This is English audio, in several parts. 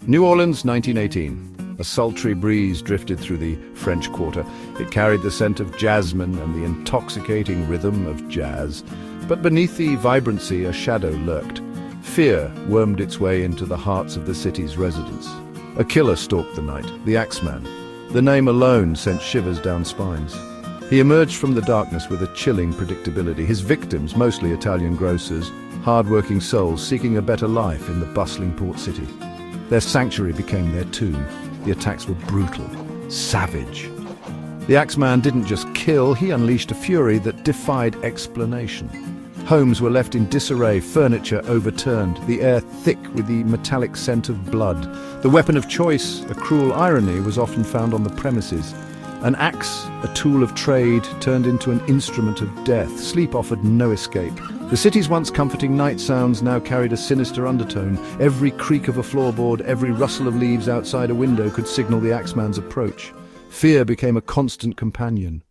New Orleans, 1918. A sultry breeze drifted through the French Quarter. It carried the scent of jasmine and the intoxicating rhythm of jazz. But beneath the vibrancy, a shadow lurked. Fear wormed its way into the hearts of the city's residents. A killer stalked the night, the Axman. The name alone sent shivers down spines. He emerged from the darkness with a chilling predictability. His victims, mostly Italian grocers, hard-working souls seeking a better life in the bustling port city. Their sanctuary became their tomb. The attacks were brutal, savage. The Axman didn't just kill, he unleashed a fury that defied explanation. Homes were left in disarray, furniture overturned, the air thick with the metallic scent of blood. The weapon of choice, a cruel irony, was often found on the premises. An axe, a tool of trade, turned into an instrument of death. Sleep offered no escape. The city's once comforting night sounds now carried a sinister undertone. Every creak of a floorboard, every rustle of leaves outside a window could signal the Axman's approach. Fear became a constant companion.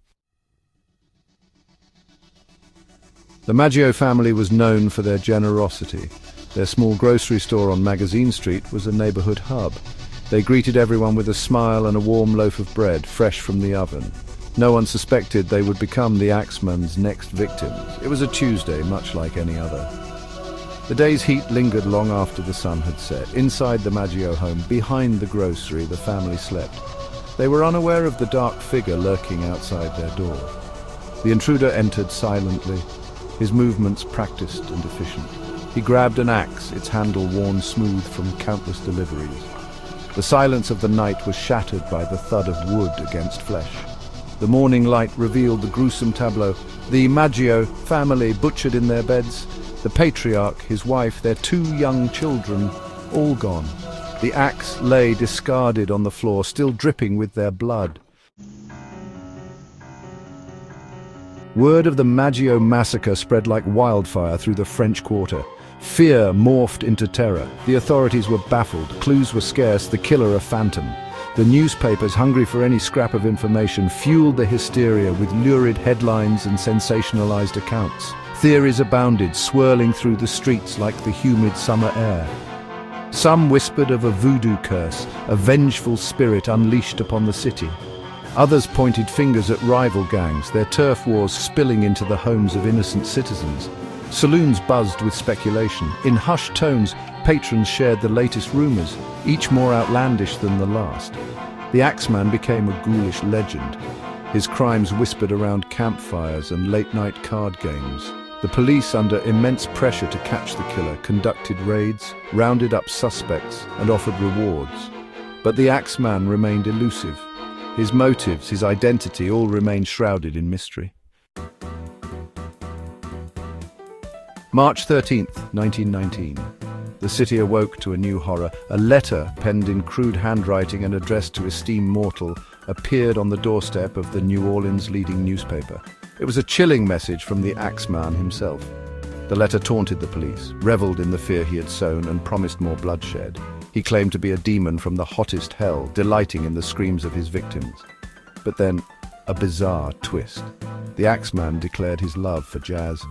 The Maggio family was known for their generosity. Their small grocery store on Magazine Street was a neighborhood hub. They greeted everyone with a smile and a warm loaf of bread, fresh from the oven. No one suspected they would become the Axman's next victims. It was a Tuesday, much like any other. The day's heat lingered long after the sun had set. Inside the Maggio home, behind the grocery, the family slept. They were unaware of the dark figure lurking outside their door. The intruder entered silently, his movements practiced and efficient. He grabbed an axe, its handle worn smooth from countless deliveries. The silence of the night was shattered by the thud of wood against flesh. The morning light revealed the gruesome tableau. The Maggio family butchered in their beds. The patriarch, his wife, their 2 young children, all gone. The axe lay discarded on the floor, still dripping with their blood. Word of the Maggio massacre spread like wildfire through the French Quarter. Fear morphed into terror. The authorities were baffled. Clues were scarce, the killer a phantom. The newspapers, hungry for any scrap of information, fueled the hysteria with lurid headlines and sensationalized accounts. Theories abounded, swirling through the streets like the humid summer air. Some whispered of a voodoo curse, a vengeful spirit unleashed upon the city. Others pointed fingers at rival gangs, their turf wars spilling into the homes of innocent citizens. Saloons buzzed with speculation. In hushed tones, patrons shared the latest rumors, each more outlandish than the last. The Axman became a ghoulish legend. His crimes whispered around campfires and late-night card games. The police, under immense pressure to catch the killer, conducted raids, rounded up suspects, and offered rewards. But the Axman remained elusive. His motives, his identity, all remained shrouded in mystery. March 13th, 1919. The city awoke to a new horror. A letter, penned in crude handwriting and addressed to esteemed mortal, appeared on the doorstep of the New Orleans leading newspaper. It was a chilling message from the Axman himself. The letter taunted the police, reveled in the fear he had sown, and promised more bloodshed. He claimed to be a demon from the hottest hell, delighting in the screams of his victims. But then, a bizarre twist. The Axman declared his love for jazz.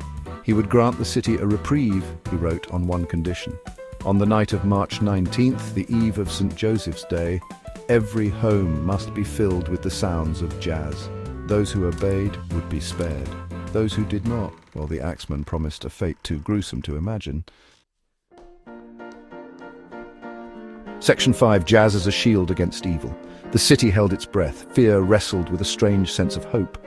He would grant the city a reprieve, he wrote, on one condition. On the night of March 19th, the eve of St. Joseph's Day, every home must be filled with the sounds of jazz. Those who obeyed would be spared. Those who did not, well, the Axman promised a fate too gruesome to imagine. Section 5, Jazz as a shield against evil. The city held its breath. Fear wrestled with a strange sense of hope.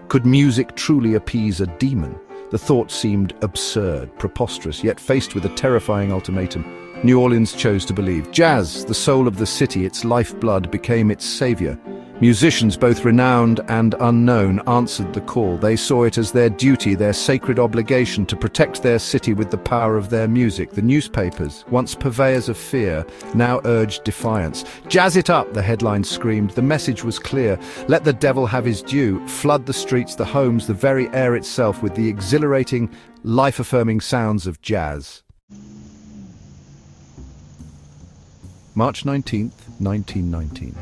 Could music truly appease a demon? The thought seemed absurd, preposterous, yet faced with a terrifying ultimatum, New Orleans chose to believe. Jazz, the soul of the city, its lifeblood, became its savior. Musicians, both renowned and unknown, answered the call. They saw it as their duty, their sacred obligation, to protect their city with the power of their music. The newspapers, once purveyors of fear, now urged defiance. "Jazz it up," the headlines screamed. The message was clear. Let the devil have his due. Flood the streets, the homes, the very air itself with the exhilarating, life-affirming sounds of jazz. March 19th, 1919.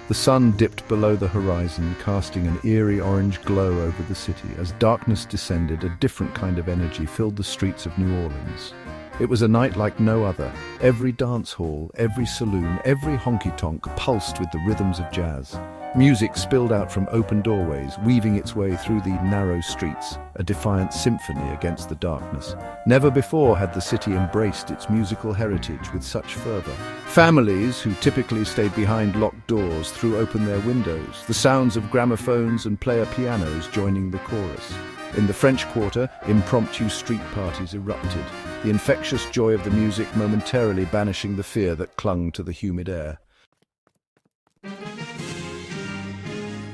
The sun dipped below the horizon, casting an eerie orange glow over the city. As darkness descended, a different kind of energy filled the streets of New Orleans. It was a night like no other. Every dance hall, every saloon, every honky-tonk pulsed with the rhythms of jazz. Music spilled out from open doorways, weaving its way through the narrow streets, a defiant symphony against the darkness. Never before had the city embraced its musical heritage with such fervor. Families, who typically stayed behind locked doors, threw open their windows, the sounds of gramophones and player pianos joining the chorus. In the French Quarter, impromptu street parties erupted, the infectious joy of the music momentarily banishing the fear that clung to the humid air.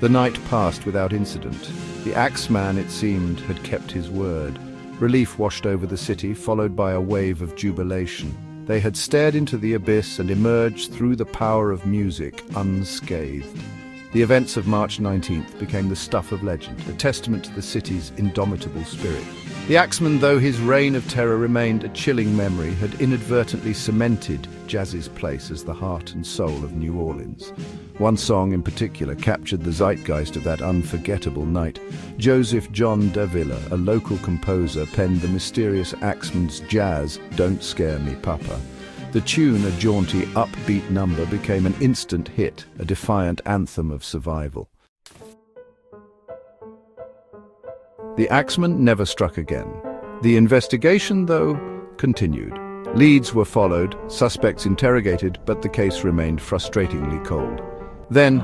The night passed without incident. The Axman, it seemed, had kept his word. Relief washed over the city, followed by a wave of jubilation. They had stared into the abyss and emerged through the power of music unscathed. The events of March 19th became the stuff of legend, a testament to the city's indomitable spirit. The Axman, though his reign of terror remained a chilling memory, had inadvertently cemented jazz's place as the heart and soul of New Orleans. One song in particular captured the zeitgeist of that unforgettable night. Joseph John Davila, a local composer, penned the mysterious Axman's jazz, "Don't Scare Me, Papa." The tune, a jaunty, upbeat number, became an instant hit, a defiant anthem of survival. The Axman never struck again. The investigation, though, continued. Leads were followed, suspects interrogated, but the case remained frustratingly cold. Then,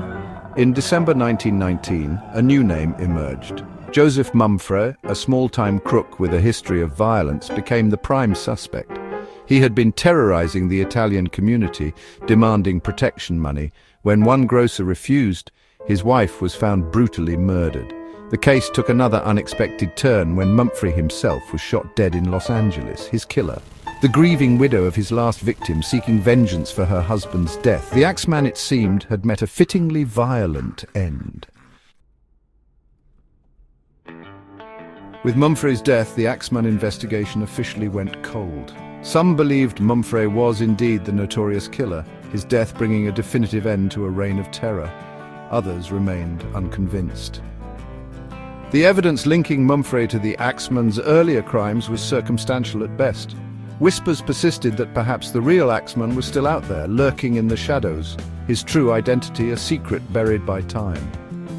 in December 1919, a new name emerged. Joseph Mumfre, a small-time crook with a history of violence, became the prime suspect. He had been terrorizing the Italian community, demanding protection money. When one grocer refused, his wife was found brutally murdered. The case took another unexpected turn when Mumfre himself was shot dead in Los Angeles, his killer. The grieving widow of his last victim, seeking vengeance for her husband's death, the Axman, it seemed, had met a fittingly violent end. With Mumfre's death, the Axman investigation officially went cold. Some believed Mumfre was indeed the notorious killer, his death bringing a definitive end to a reign of terror. Others remained unconvinced. The evidence linking Mumfre to the Axman's earlier crimes was circumstantial at best. Whispers persisted that perhaps the real Axman was still out there, lurking in the shadows, his true identity a secret buried by time.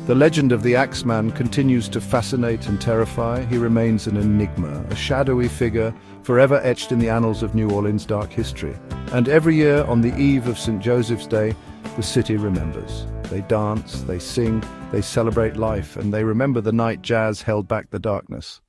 The legend of the Axman continues to fascinate and terrify. He remains an enigma, a shadowy figure forever etched in the annals of New Orleans' dark history. And every year, on the eve of St. Joseph's Day, the city remembers. They dance, they sing, they celebrate life, and they remember the night jazz held back the darkness.